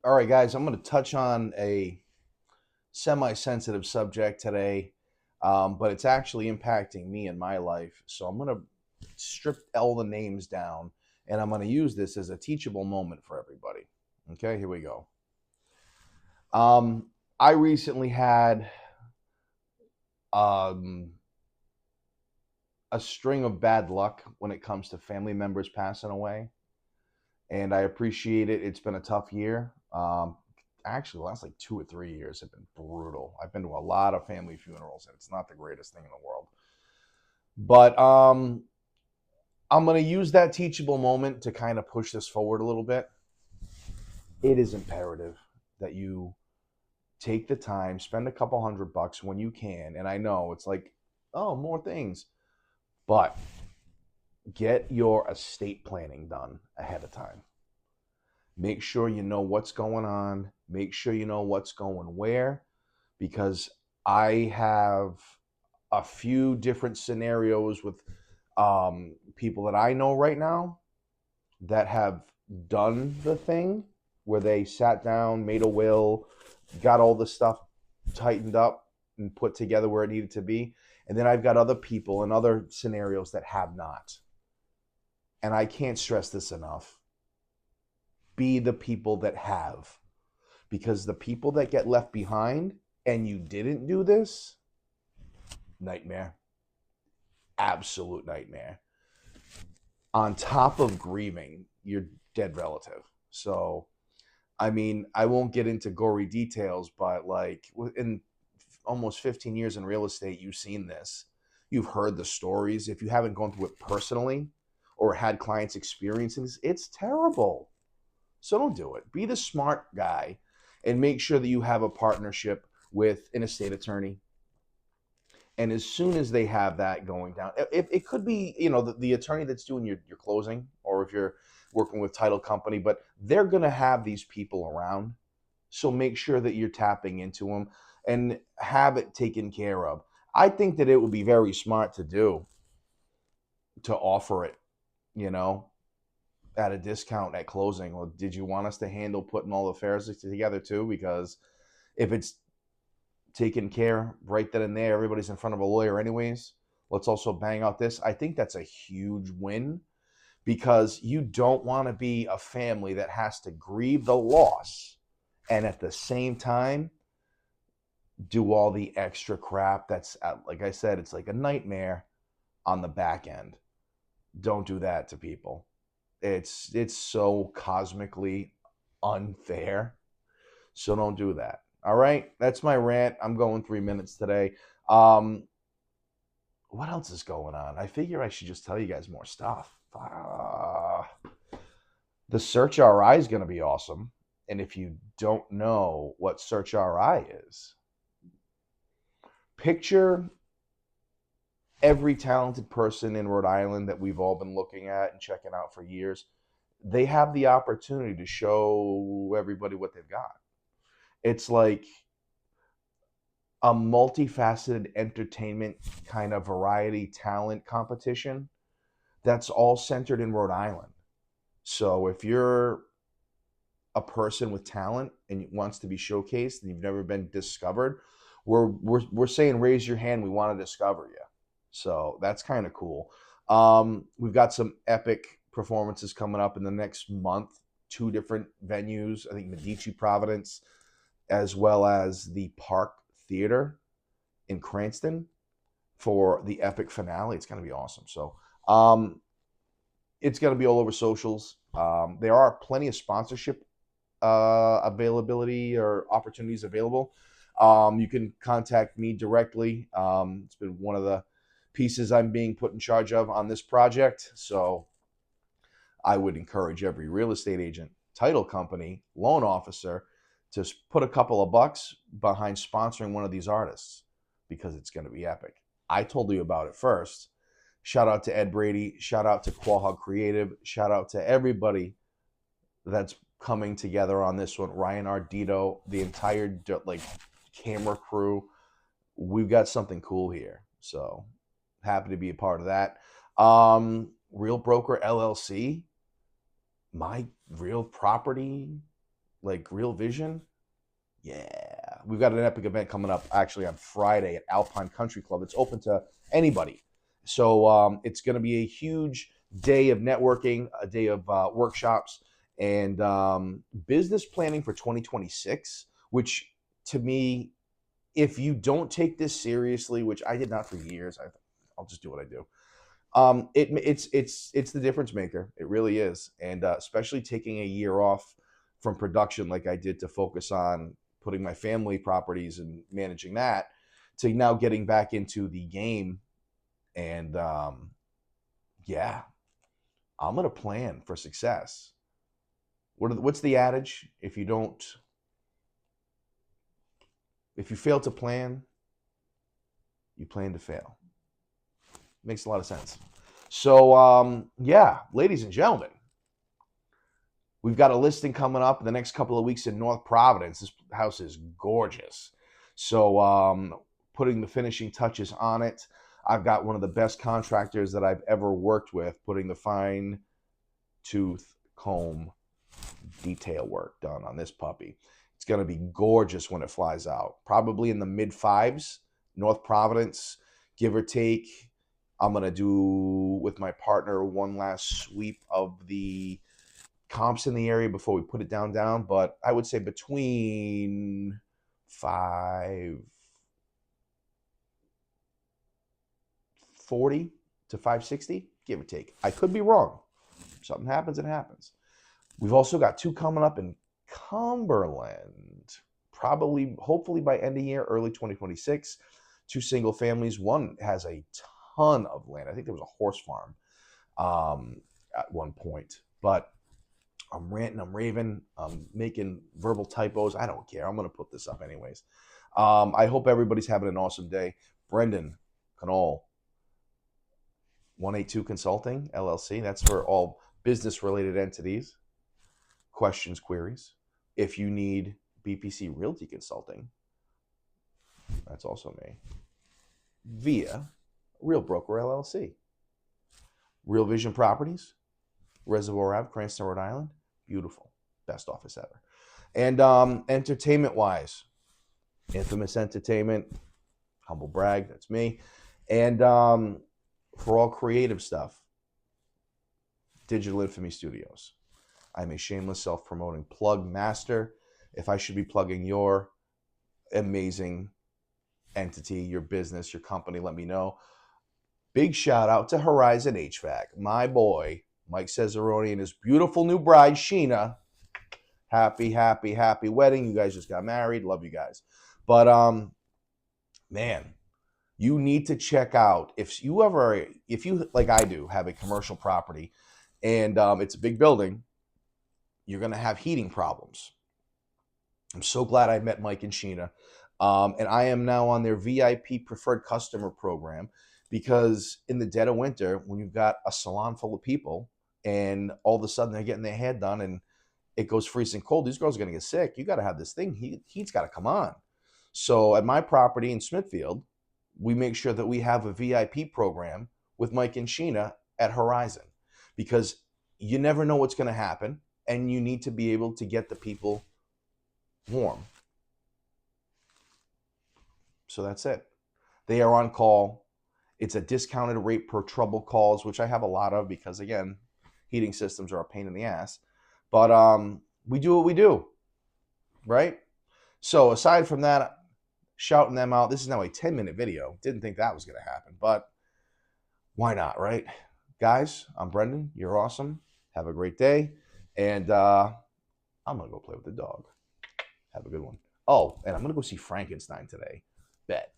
All right, guys, I'm going to touch on a semi-sensitive subject today, but it's actually impacting me in my life. So I'm going to strip all the names down, and I'm going to use this as a teachable moment for everybody. Okay, here we go. I recently had um, a string of bad luck when it comes to family members passing away, and I appreciate it. It's been a tough year. Actually, the last like 2 or 3 years have been brutal. I've been to a lot of family funerals, and it's not the greatest thing in the world. But I'm going to use that teachable moment to kind of push this forward a little bit. It is imperative that you take the time, spend a couple $100 when you can. And I know it's like, oh, more things, but get your estate planning done ahead of time. Make sure you know what's going on. Make sure you know what's going where, because I have a few different scenarios with people that I know right now that have done the thing where they sat down, made a will, got all the stuff tightened up and put together where it needed to be. And then I've got other people and other scenarios that have not. And I can't stress this enough. Be the people that have. Because the people that get left behind and you didn't do this, nightmare. Absolute nightmare. On top of grieving your dead relative. So, I mean, I won't get into gory details, but like in almost 15 years in real estate, you've seen this. You've heard the stories. If you haven't gone through it personally or had clients experiencing this, it's terrible. So don't do it. Be the smart guy and make sure that you have a partnership with an estate attorney. And as soon as they have that going down, if it could be, the attorney that's doing your closing, or if you're working with title company, but they're going to have these people around. So make sure that you're tapping into them and have it taken care of. I think that it would be very smart to offer it, you know, at a discount at closing. Or did you want us to handle putting all the affairs together too? Because if it's taken care right then and there, everybody's in front of a lawyer anyways. Let's also bang out this. I think that's a huge win, because you don't want to be a family that has to grieve the loss and at the same time do all the extra crap that's, like I said, it's like a nightmare on the back end. Don't do that to people. It's so cosmically unfair. So don't do that. All right, that's my rant. I'm going 3 minutes today. Um, what else is going on? I figure I should just tell you guys more stuff. The Search RI is going to be awesome. And if you don't know what Search RI is, picture every talented person in Rhode Island that we've all been looking at and checking out for years. They have the opportunity to show everybody what they've got. It's like a multifaceted entertainment kind of variety talent competition that's all centered in Rhode Island. So if you're a person with talent and wants to be showcased and you've never been discovered, we're saying raise your hand. We want to discover you. So that's kind of cool. We've got some epic performances coming up in the next month. Two different venues. I think Medici Providence, as well as the Park Theater in Cranston for the epic finale. It's going to be awesome. So it's going to be all over socials. There are plenty of sponsorship availability or opportunities available. You can contact me directly. It's been one of the pieces I'm being put in charge of on this project. So I would encourage every real estate agent, title company, loan officer to put a couple of bucks behind sponsoring one of these artists, because it's going to be epic. I told you about it first. Shout out to Ed Brady. Shout out to Quahog Creative. Shout out to everybody that's coming together on this one. Ryan Ardito, the entire camera crew. We've got something cool here. So happy to be a part of that. Real Broker LLC, my real property like Real Vision. Yeah, we've got an epic event coming up actually on Friday at Alpine Country Club. It's open to anybody. So it's going to be a huge day of networking, a day of workshops, and business planning for 2026, which to me, if you don't take this seriously, which I did not for years, I'll just do what I do. It's the difference maker. It really is, and especially taking a year off from production like I did to focus on putting my family properties and managing that, to now getting back into the game. And yeah, I'm gonna plan for success. What's the adage? If you fail to plan, you plan to fail. Makes a lot of sense. So yeah, ladies and gentlemen, we've got a listing coming up in the next couple of weeks in North Providence. This house is gorgeous. So putting the finishing touches on it. I've got one of the best contractors that I've ever worked with putting the fine tooth comb detail work done on this puppy. It's going to be gorgeous when it flies out. Probably in the mid fives, North Providence, give or take. I'm going to do with my partner one last sweep of the comps in the area before we put it down. But I would say between 540 to 560, give or take. I could be wrong. If something happens, it happens. We've also got 2 coming up in Cumberland, probably, hopefully by end of year, early 2026. 2 single families. One has a ton of land. I think there was a horse farm at one point. But I'm ranting, I'm raving, I'm making verbal typos. I don't care. I'm going to put this up anyways. I hope everybody's having an awesome day. Brendan Canole, 182 Consulting, LLC. That's for all business-related entities, questions, queries. If you need BPC Realty Consulting, that's also me, via Real Broker, LLC. Real Vision Properties, Reservoir Ave, Cranston, Rhode Island. Beautiful. Best office ever. And entertainment-wise, Infamous Entertainment, humble brag, that's me. And for all creative stuff, Digital Infamy Studios. I'm a shameless self-promoting plug master. If I should be plugging your amazing entity, your business, your company, let me know. Big shout out to Horizon HVAC. My boy, Mike Cesaroni, and his beautiful new bride, Sheena. Happy, happy, happy wedding. You guys just got married. Love you guys. But man, you need to check out, if you like I do, have a commercial property and it's a big building, you're going to have heating problems. I'm so glad I met Mike and Sheena. And I am now on their VIP preferred customer program, because in the dead of winter, when you've got a salon full of people and all of a sudden they're getting their hair done and it goes freezing cold, these girls are going to get sick. You got to have this thing. Heat's got to come on. So at my property in Smithfield, we make sure that we have a VIP program with Mike and Sheena at Horizon, because you never know what's going to happen, and you need to be able to get the people warm. So that's it. They are on call. It's a discounted rate per trouble calls, which I have a lot of because, again, heating systems are a pain in the ass. But we do what we do, right? So aside from that, shouting them out, this is now a 10-minute video. Didn't think that was going to happen, but why not, right? Guys, I'm Brendan. You're awesome. Have a great day. And I'm going to go play with the dog. Have a good one. Oh, and I'm going to go see Frankenstein today. Bet.